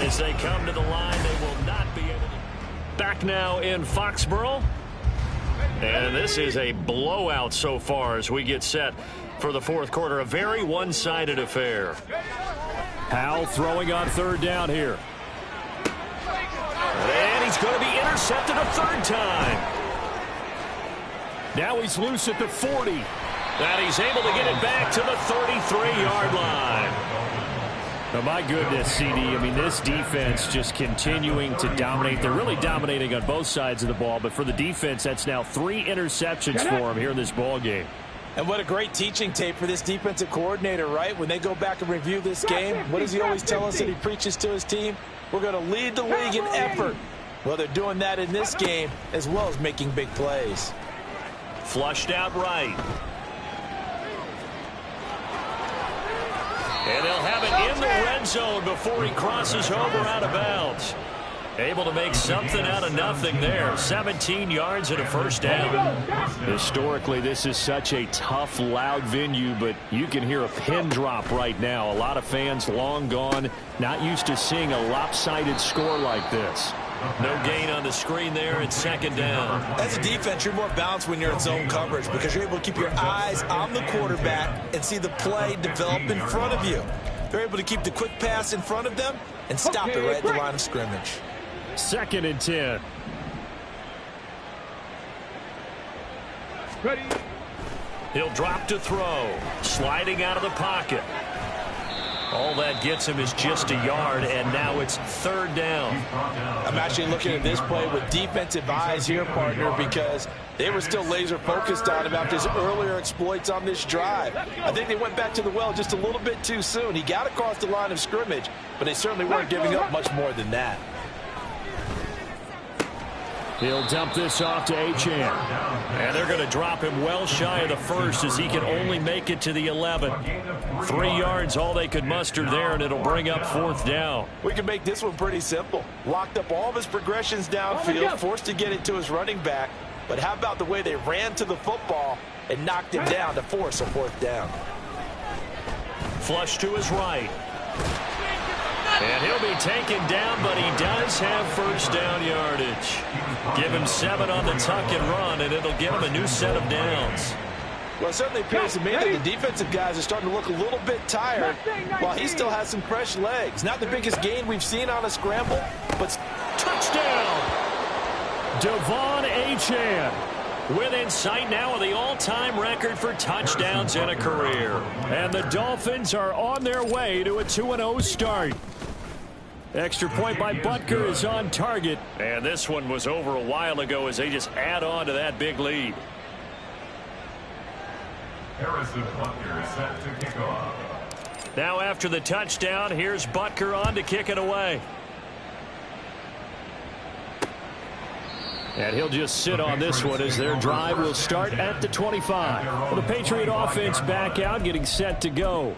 As they come to the line, they will not be able to. Back now in Foxborough. And this is a blowout so far as we get set for the fourth quarter. A very one-sided affair. Howell throwing on third down here. And he's going to be intercepted a third time. Now he's loose at the 40. And he's able to get it back to the 33-yard line. Oh, my goodness, CD. I mean, this defense just continuing to dominate. They're really dominating on both sides of the ball, but for the defense, that's now 3 interceptions for them here in this ball game. And what a great teaching tape for this defensive coordinator, right? When they go back and review this game, what does he always tell us that he preaches to his team? We're going to lead the league in effort. Well, they're doing that in this game as well as making big plays. Flushed out right. And they'll have it in the red zone before he crosses over out of bounds. Able to make something out of nothing there. 17 yards and a first down. Historically, this is such a tough, loud venue, but you can hear a pin drop right now. A lot of fans long gone, not used to seeing a lopsided score like this. No gain on the screen there. It's second down. As a defense, you're more balanced when you're in zone coverage because you're able to keep your eyes on the quarterback and see the play develop in front of you. They're able to keep the quick pass in front of them and stop it right at the line of scrimmage. 2nd and 10. Ready. He'll drop to throw. Sliding out of the pocket. All that gets him is just a yard, and now it's third down. I'm actually looking at this play with defensive eyes here, partner, because they were still laser focused on him after his earlier exploits on this drive. I think they went back to the well just a little bit too soon. He got across the line of scrimmage, but they certainly weren't giving up much more than that. He'll dump this off to Achane. And they're going to drop him well shy of the first as he can only make it to the 11. 3 yards, all they could muster there, and it'll bring up fourth down. We can make this one pretty simple. Locked up all of his progressions downfield, forced to get it to his running back. But how about the way they ran to the football and knocked him down to force a fourth down? Flush to his right. And he'll be taken down, but he does have first down yardage. Give him 7 on the tuck and run, and it'll give him a new set of downs. Well, it certainly appears to me that the defensive guys are starting to look a little bit tired while he still has some fresh legs. Not the biggest gain we've seen on a scramble, but touchdown! Devon Achane within sight now of the all-time record for touchdowns in a career. And the Dolphins are on their way to a 2-0 start. Extra point by Butker is on target. And this one was over a while ago as they just add on to that big lead. Harrison Butker is set to kick off. Now after the touchdown, here's Butker on to kick it away. And he'll just sit on this one as their drive will start at the 25. Well, the Patriot offense back out, getting set to go.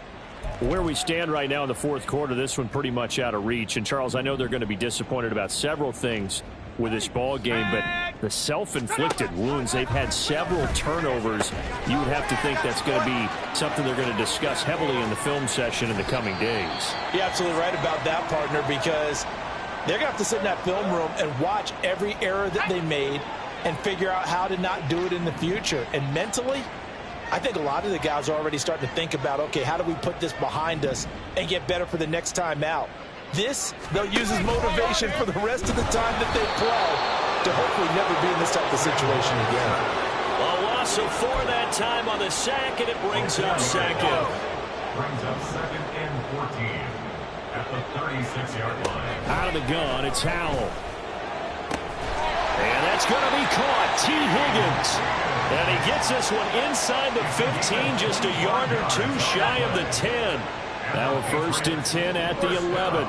Where we stand right now in the fourth quarter, this one pretty much out of reach. And, Charles, I know they're going to be disappointed about several things with this ball game, but the self-inflicted wounds, they've had several turnovers. You would have to think that's going to be something they're going to discuss heavily in the film session in the coming days. You're absolutely right about that, partner, because they're going to have to sit in that film room and watch every error that they made and figure out how to not do it in the future. And mentally, I think a lot of the guys are already starting to think about, okay, how do we put this behind us and get better for the next time out? This, they'll use as motivation for the rest of the time that they play to hopefully never be in this type of situation again. A loss of 4 that time on the sack, and it brings up second. Brings up 2nd and 14 at the 36-yard line. Out of the gun, it's Howell. And that's going to be caught. T. Higgins. And he gets this one inside the 15, just a yard or 2 shy of the 10. Now a 1st and 10 at the 11.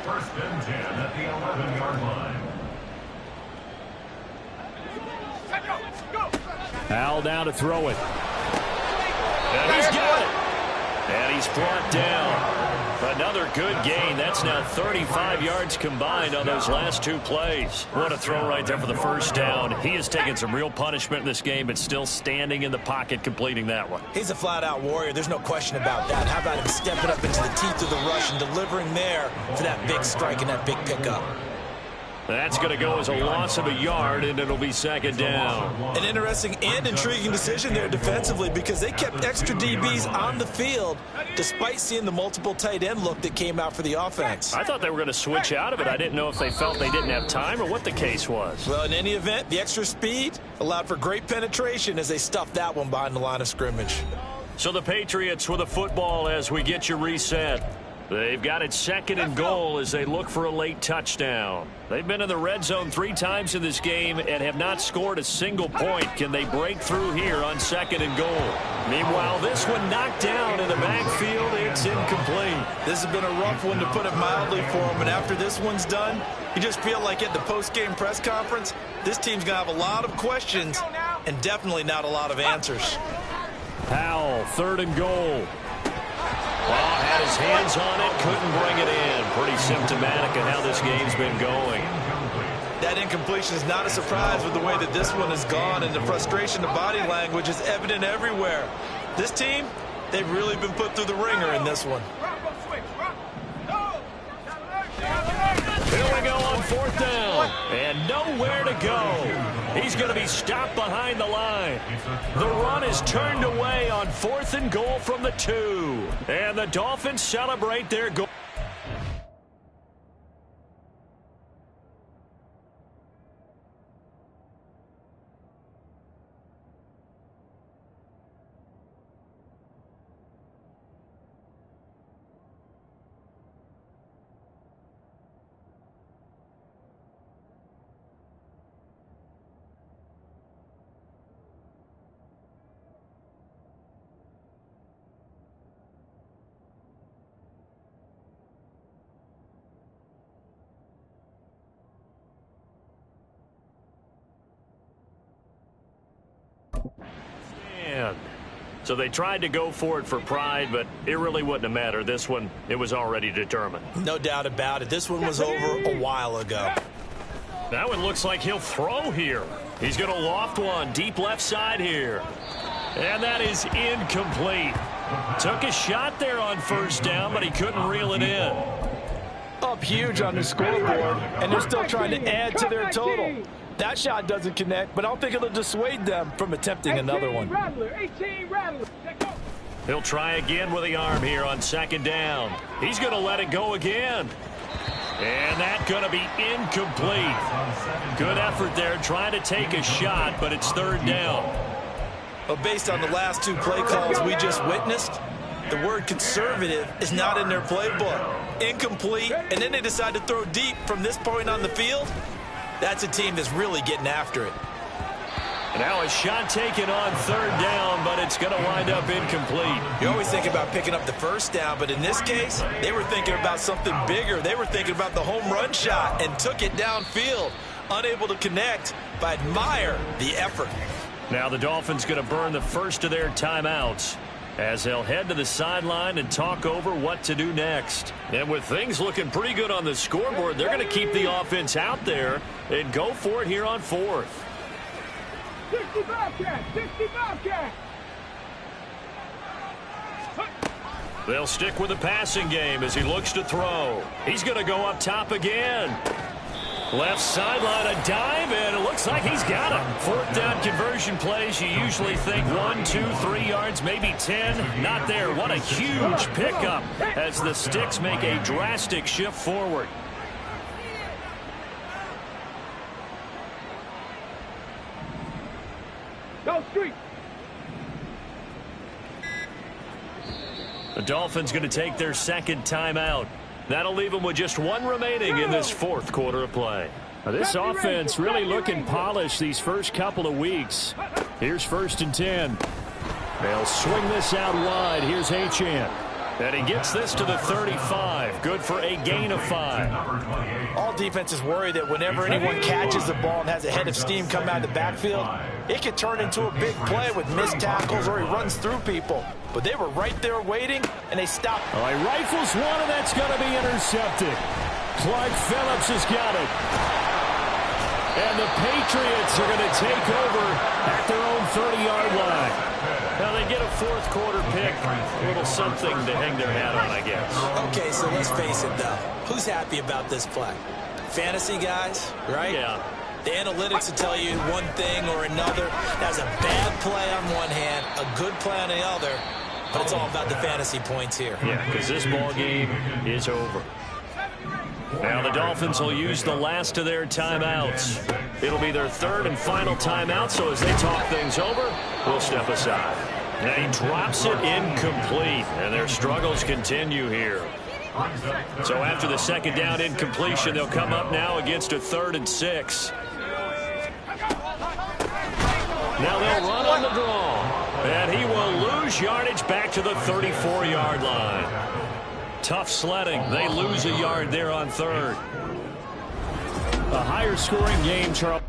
1st and 10 at the 11-yard line. Howell down to throw it. And he's got it. And he's brought down. another good gain. That's now 35 yards combined on those last 2 plays. What a throw right there for the first down. He has taken some real punishment in this game, but still standing in the pocket completing that one. He's a flat-out warrior. There's no question about that. How about him stepping up into the teeth of the rush and delivering there for that big strike and that big pickup? That's going to go as a loss of a yard, and it'll be second down. An interesting and intriguing decision there defensively because they kept extra DBs on the field despite seeing the multiple tight end look that came out for the offense. I thought they were going to switch out of it. I didn't know if they felt they didn't have time or what the case was. Well, in any event, the extra speed allowed for great penetration as they stuffed that one behind the line of scrimmage. So the Patriots with the football as we get you reset. They've got it second and goal as they look for a late touchdown. They've been in the red zone 3 times in this game and have not scored a single point. Can they break through here on second and goal? Meanwhile, this one knocked down in the backfield. It's incomplete. This has been a rough one to put it mildly for them, and after this one's done, you just feel like at the post-game press conference, this team's going to have a lot of questions and definitely not a lot of answers. Powell, third and goal. Well, had his hands on it, couldn't bring it in. Pretty symptomatic of how this game's been going. That incompletion is not a surprise with the way that this one has gone, and the frustration, the body language is evident everywhere. This team, they've really been put through the ringer in this one. Here we go on fourth down, and nowhere to go. He's going to be stopped behind the line. The run is turned away on fourth and goal from the 2. And the Dolphins celebrate their goal. So they tried to go for it for pride, but it really wouldn't have mattered. This one, it was already determined. No doubt about it. This one was over a while ago. That one looks like he'll throw here. He's going to loft one deep left side here. And that is incomplete. Took a shot there on first down, but he couldn't reel it in. Up huge on the scoreboard, and they're still trying to add to their total. That shot doesn't connect, but I don't think it'll dissuade them from attempting another one. He'll try again with the arm here on second down. He's going to let it go again. And that's going to be incomplete. Good effort there trying to take a shot, but it's third down. Well, based on the last 2 play calls we just witnessed, the word conservative is not in their playbook. Incomplete, and then they decide to throw deep from this point on the field. That's a team that's really getting after it. Now a shot taken on third down, but it's going to wind up incomplete. You always think about picking up the first down, but in this case, they were thinking about something bigger. They were thinking about the home run shot and took it downfield. Unable to connect, but admire the effort. Now the Dolphins going to burn the first of their timeouts as they'll head to the sideline and talk over what to do next. And with things looking pretty good on the scoreboard, they're going to keep the offense out there and go for it here on fourth. 60 Bobcats! 60 Bobcats! They'll stick with the passing game as he looks to throw. He's going to go up top again. Left sideline, a dive, and it looks like he's got it. Fourth down conversion plays, you usually think 1, 2, 3 yards, maybe 10. Not there. What a huge pickup as the Sticks make a drastic shift forward. Go Street! The Dolphins going to take their second timeout. That'll leave them with just 1 remaining in this fourth quarter of play. This offense really looking polished these first couple of weeks. Here's 1st and 10. They'll swing this out wide. Here's Achane. And he gets this to the 35. Good for a gain of 5. All defenses worry that whenever anyone catches the ball and has a head of steam come out of the backfield, it could turn into a big play with missed tackles or he runs through people. But they were right there waiting, and they stopped. All right, rifles one, and that's going to be intercepted. Clark Phillips has got it. And the Patriots are going to take over at their own 30-yard line. Now they get a fourth quarter pick, a little something to hang their hat on, I guess. Okay, so let's face it, though. Who's happy about this play? Fantasy guys, right? Yeah. The analytics will tell you one thing or another. That's a bad play on one hand, a good play on the other, but it's all about the fantasy points here. Yeah, because this ball game is over. Now the Dolphins will use the last of their timeouts. It'll be their third and final timeout, so as they talk things over, we'll step aside. Now he drops it incomplete, and their struggles continue here. So after the second down incompletion, they'll come up now against a 3rd and 6. Now they'll run on the draw, and he will lose yardage back to the 34-yard line. Tough sledding. They lose a yard there on 3rd. A higher scoring game, Charles.